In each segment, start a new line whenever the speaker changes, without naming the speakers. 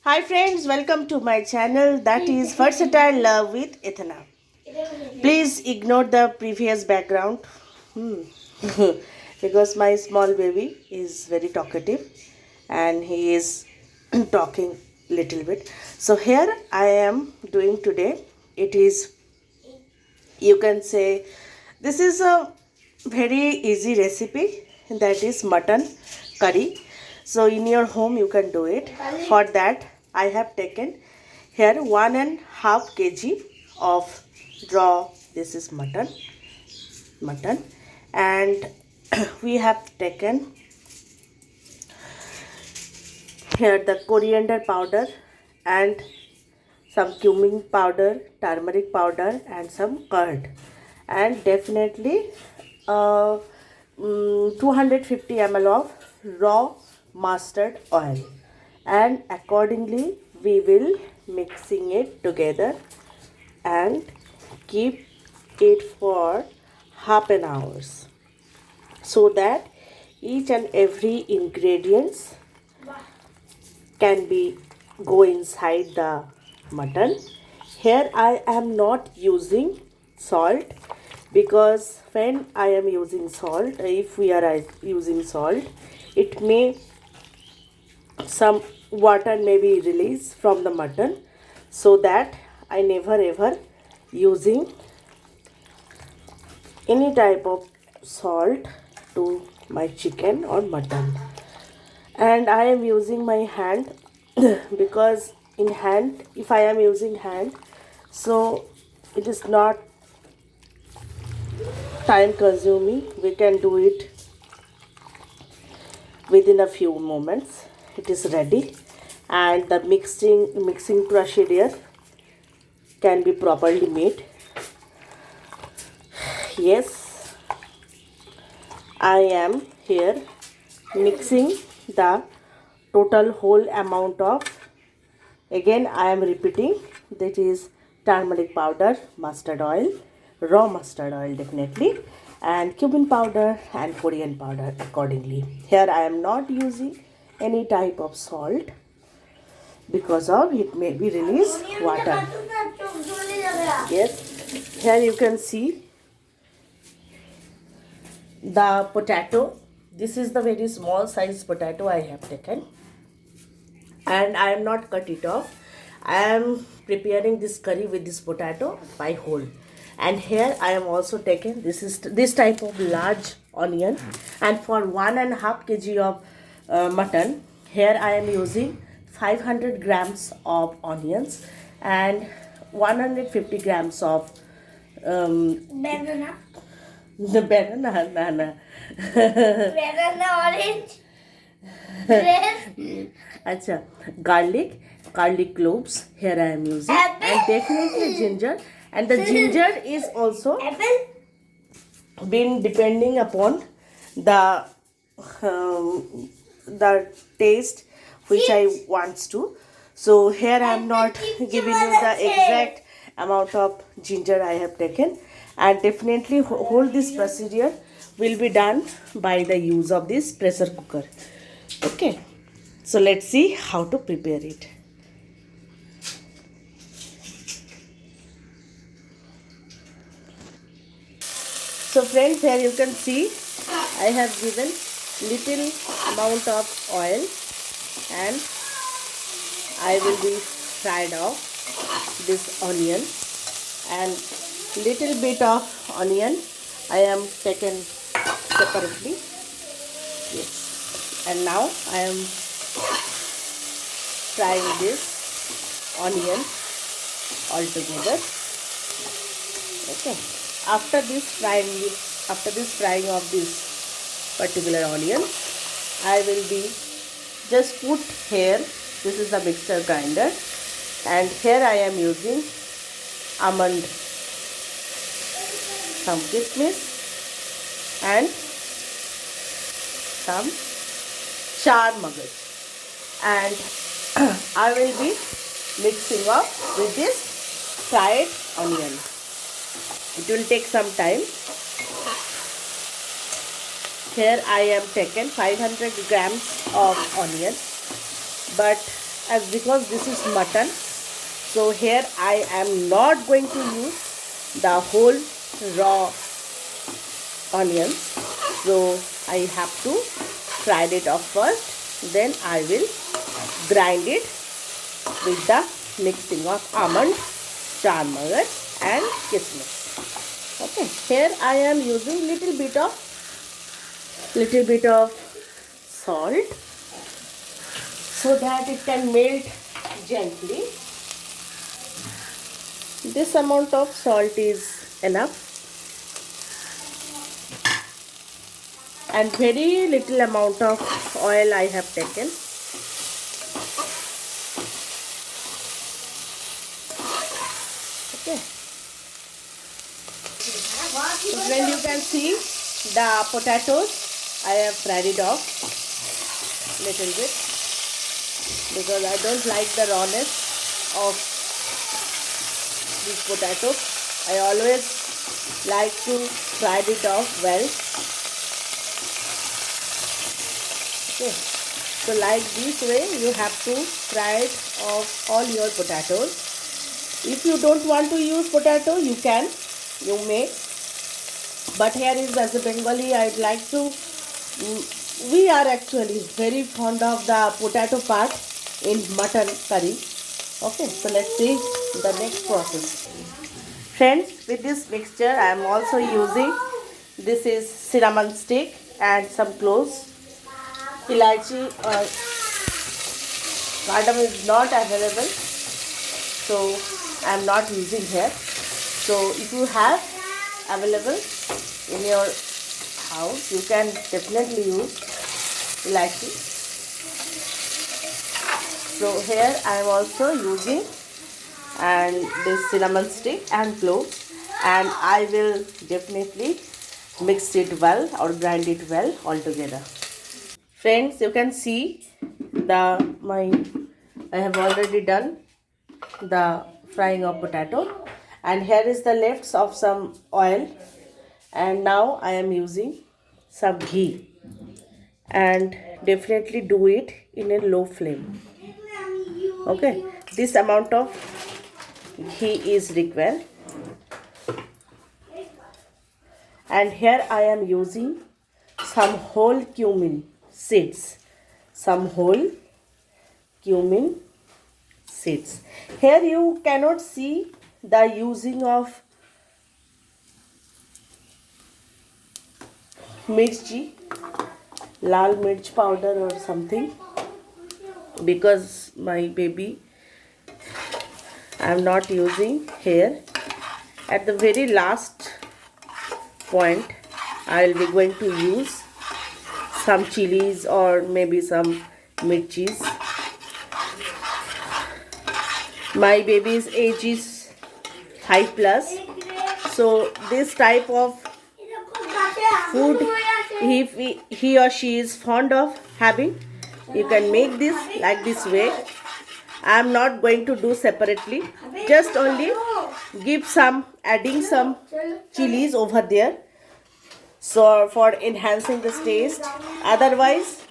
Hi friends, welcome to my channel that is Versatile Love with Ethana. Please ignore the previous background because my small baby is very talkative and he is talking little bit. So here I am doing today. It is, you can say, this is a very easy recipe, that is mutton curry. So in your home you can do it. For that I have taken here 1.5 kg of raw, this is mutton, and we have taken here the coriander powder and some cumin powder, turmeric powder, and some curd, and definitely 250 ml of raw mustard oil, and accordingly we will mixing it together and keep it for half an hour so that each and every ingredients can be go inside the mutton. Here I am not using salt because when I am using salt, if we are using salt, it may some water may be released from the mutton, so that I never ever using any type of salt to my chicken or mutton. And I am using my hand because in hand, if I am using hand, so it is not time consuming. We can do it within a few moments. It is ready, and the mixing procedure can be properly made. Yes, I am here mixing the total whole amount of, again I am repeating, that is turmeric powder, mustard oil, raw mustard oil definitely, and cumin powder and coriander powder accordingly. Here I am not using any type of salt because of it may be release water. Yes, here you can see the potato. This is the very small size potato I have taken, and I am not cut it off. I am preparing this curry with this potato by whole. And here I am also taking this type of large onion, and for 1.5 kg of mutton, here I am using 500 grams of onions and 150 grams of
Banana.
the banana.
Banana orange. Red.
Acha, garlic cloves here I am using,
Apple.
and definitely ginger, and the ginger is also
Apple.
been depending upon the the taste which I wants to. So here I am not giving you the exact amount of ginger I have taken, and definitely whole this procedure will be done by the use of this pressure cooker. Okay, so let's see how to prepare it. So friends, here you can see I have given little amount of oil, and I will be fried off this onion, and little bit of onion I am taken separately. Yes, and now I am frying this onion all together. Okay, after this frying of this particular onion, I will be just put here, this is the mixer grinder, and here I am using almond, some kismis, and some char magaj, and I will be mixing up with this fried onion. It will take some time. Here I am taken 500 grams of onion, but as because this is mutton. So here I am not going to use the whole raw onions. So I have to fry it off first. Then I will grind it with the mixing of almond, charmagad and kismis. Okay, here I am using little bit of salt so that it can melt gently. This amount of salt is enough, and very little amount of oil I have taken. Okay. So friend, you can see the potatoes. I have fried it off little bit because I don't like the rawness of these potatoes. I always like to fry it off well. Okay. So like this way you have to fry it off all your potatoes. If you don't want to use potato, you may. But here is, as a Bengali, I'd like to, we are actually very fond of the potato part in mutton curry. Okay, so let's see the next process. Friends, with this mixture I am also using, this is cinnamon stick and some cloves. Ilaichi or cardamom is not available, so I am not using here. So if you have available in your house, you can definitely use ilaichi. So here I am also using and this cinnamon stick and cloves, and I will definitely mix it well or grind it well all together. Friends, you can see I have already done the frying of potato, and here is the lefts of some oil, and now I am using some ghee, and definitely do it in a low flame. Okay, this amount of ghee is required, and here I am using some whole cumin seeds. Here you cannot see the using of mirchi, lal mirch powder or something, because my baby I am not using here. At the very last point I will be going to use some chilies or maybe some mirchis. My baby's age is 5+, so this type of food if he or she is fond of having, you can make this like this way. I am not going to do separately, just only adding some chilies over there, so for enhancing this taste. Otherwise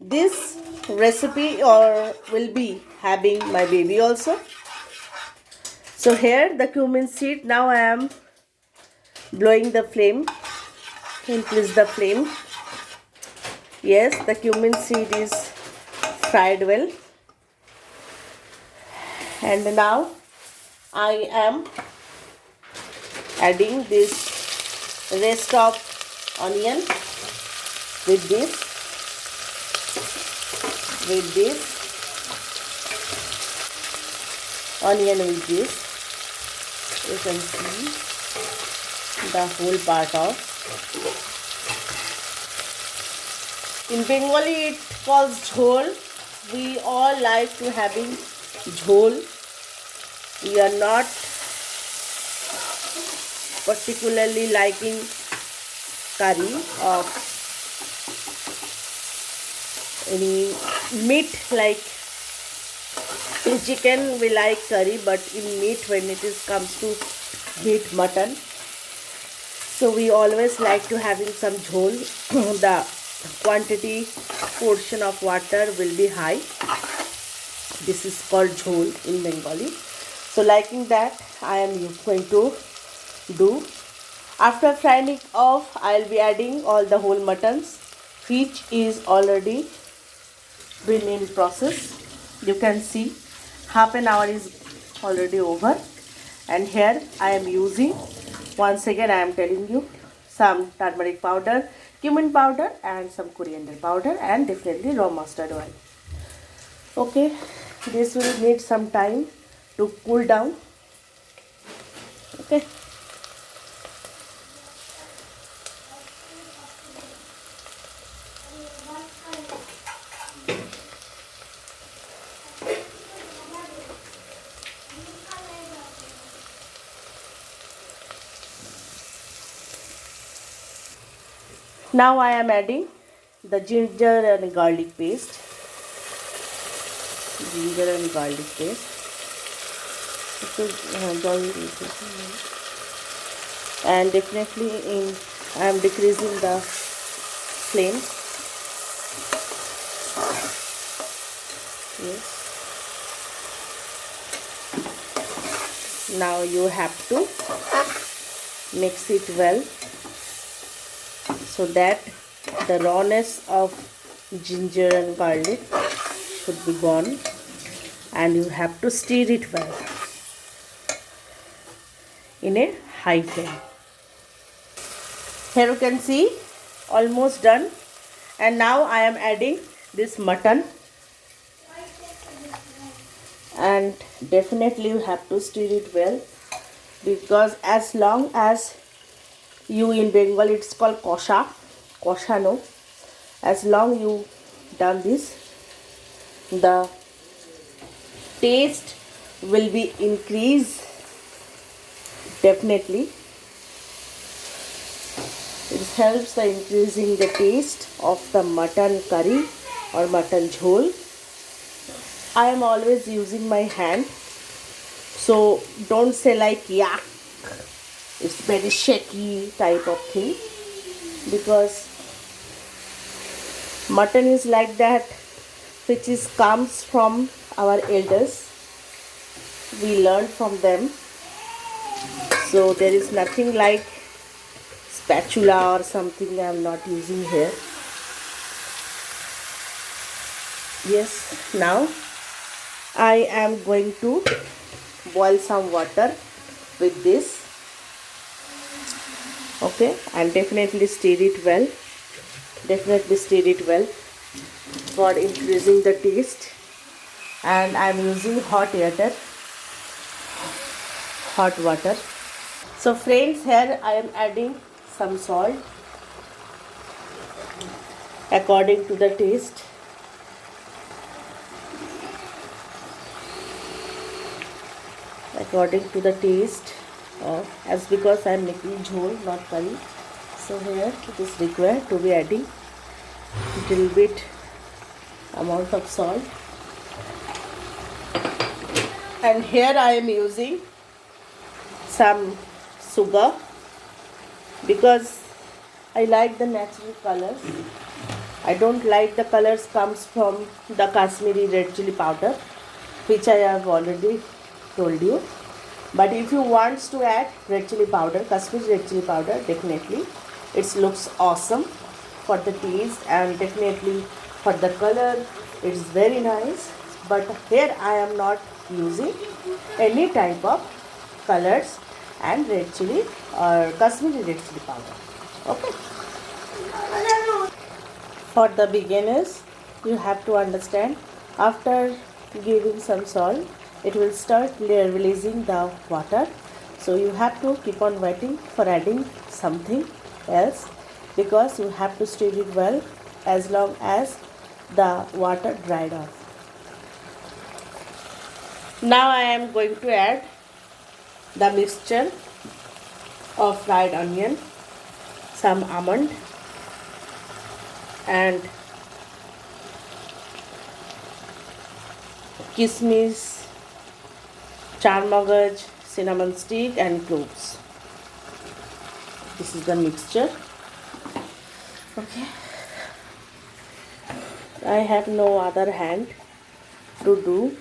this recipe will be having my baby also. So here the cumin seed, now I am blowing the flame, increase the flame. Yes, the cumin seed is fried well, and now I am adding this rest of onion with this onion with this. You can see the whole part of. In Bengali it calls jhol. We all like to having jhol. We are not particularly liking curry of any meat, like in chicken we like curry, but in meat, when it comes to meat, mutton, so we always like to having some jhol. The quantity portion of water will be high, This is called jhol in Bengali. So liking that, I am going to do. After frying it off, I'll be adding all the whole muttons, which is already been in process. You can see half an hour is already over, and here I am using, once again I am telling you, some turmeric powder, cumin powder, and some coriander powder, and definitely raw mustard oil. Okay, this will need some time to cool down. Okay. Now I am adding the ginger and garlic paste. Ginger and garlic paste. And definitely I am decreasing the flame. Yes. Now you have to mix it well, so that the rawness of ginger and garlic should be gone, and you have to stir it well in a high flame. Here you can see almost done, and now I am adding this mutton, and definitely you have to stir it well, because as long as you, in Bengal it's called koshano, as long you done this, the taste will be increased. Definitely it helps the increasing the taste of the mutton curry or mutton jhol. I am always using my hand, so don't say like yak, it's very shaky type of thing, because mutton is like that, which is comes from our elders. We learned from them, so there is nothing like spatula or something I am not using here. Yes, now I am going to boil some water with this. Okay, and definitely stir it well. Definitely stir it well for increasing the taste. And I am using hot water. So friends, here I am adding some salt according to the taste. According to the taste of, as because I am making jhol, not curry, so here it is required to be adding little bit amount of salt. And here I am using some sugar, because I like the natural colors. I don't like the colors comes from the Kashmiri red chili powder, which I have already told you. But if you want to add red chili powder, Kashmiri red chili powder, definitely it looks awesome for the taste, and definitely for the color it's very nice. But here I am not using any type of colors and red chili or Kashmiri red chili powder. Okay. For the beginners, you have to understand, after giving some salt, it will start releasing the water. So you have to keep on waiting for adding something else, because you have to stir it well as long as the water dried off. Now I am going to add the mixture of fried onion, some almond, and kismis, charmagaj, cinnamon stick, and cloves. This is the mixture. Okay. I have no other hand to do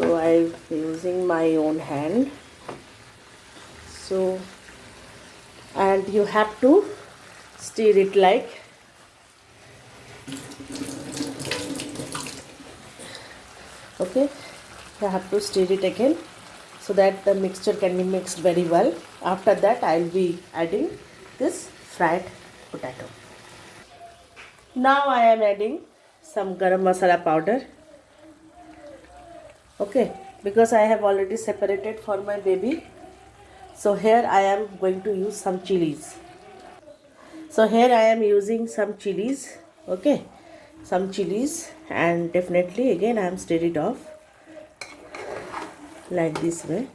So I'm using my own hand. So, and you have to stir it like, okay, you have to stir it again so that the mixture can be mixed very well. After that I'll be adding this fried potato. Now I am adding some garam masala powder, okay, because I have already separated for my baby. So here I am going to use some chilies. So here I am using some chilies, okay, some chilies, and definitely again I am stir it off like this way.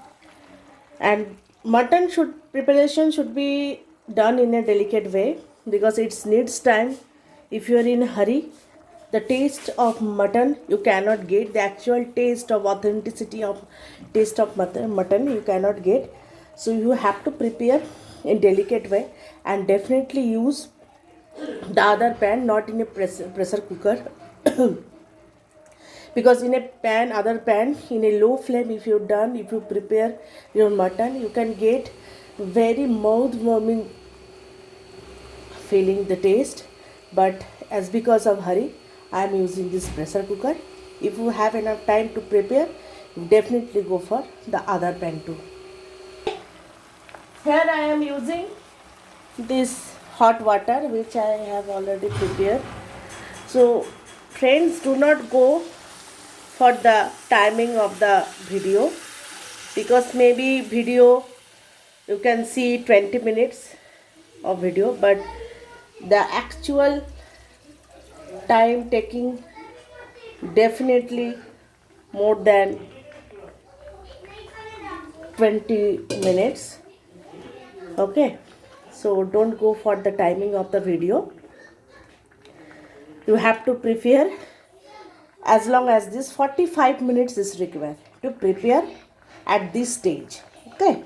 And mutton preparation should be done in a delicate way because it needs time. If you are in a hurry, the taste of mutton you cannot get, the actual taste of authenticity of taste of mutton you cannot get. So you have to prepare in delicate way, and definitely use the other pan, not in a pressure cooker. Because in a pan, other pan, in a low flame, if you prepare your mutton, you can get very mouth warming feeling the taste. But as because of hurry, I am using this pressure cooker. If you have enough time to prepare, definitely go for the other pan too. Here I am using this hot water which I have already prepared. So friends, do not go for the timing of the video, because maybe video you can see 20 minutes of video, but the actual time taking definitely more than 20 minutes, okay. So don't go for the timing of the video. You have to prepare as long as this 45 minutes is required to prepare at this stage, okay.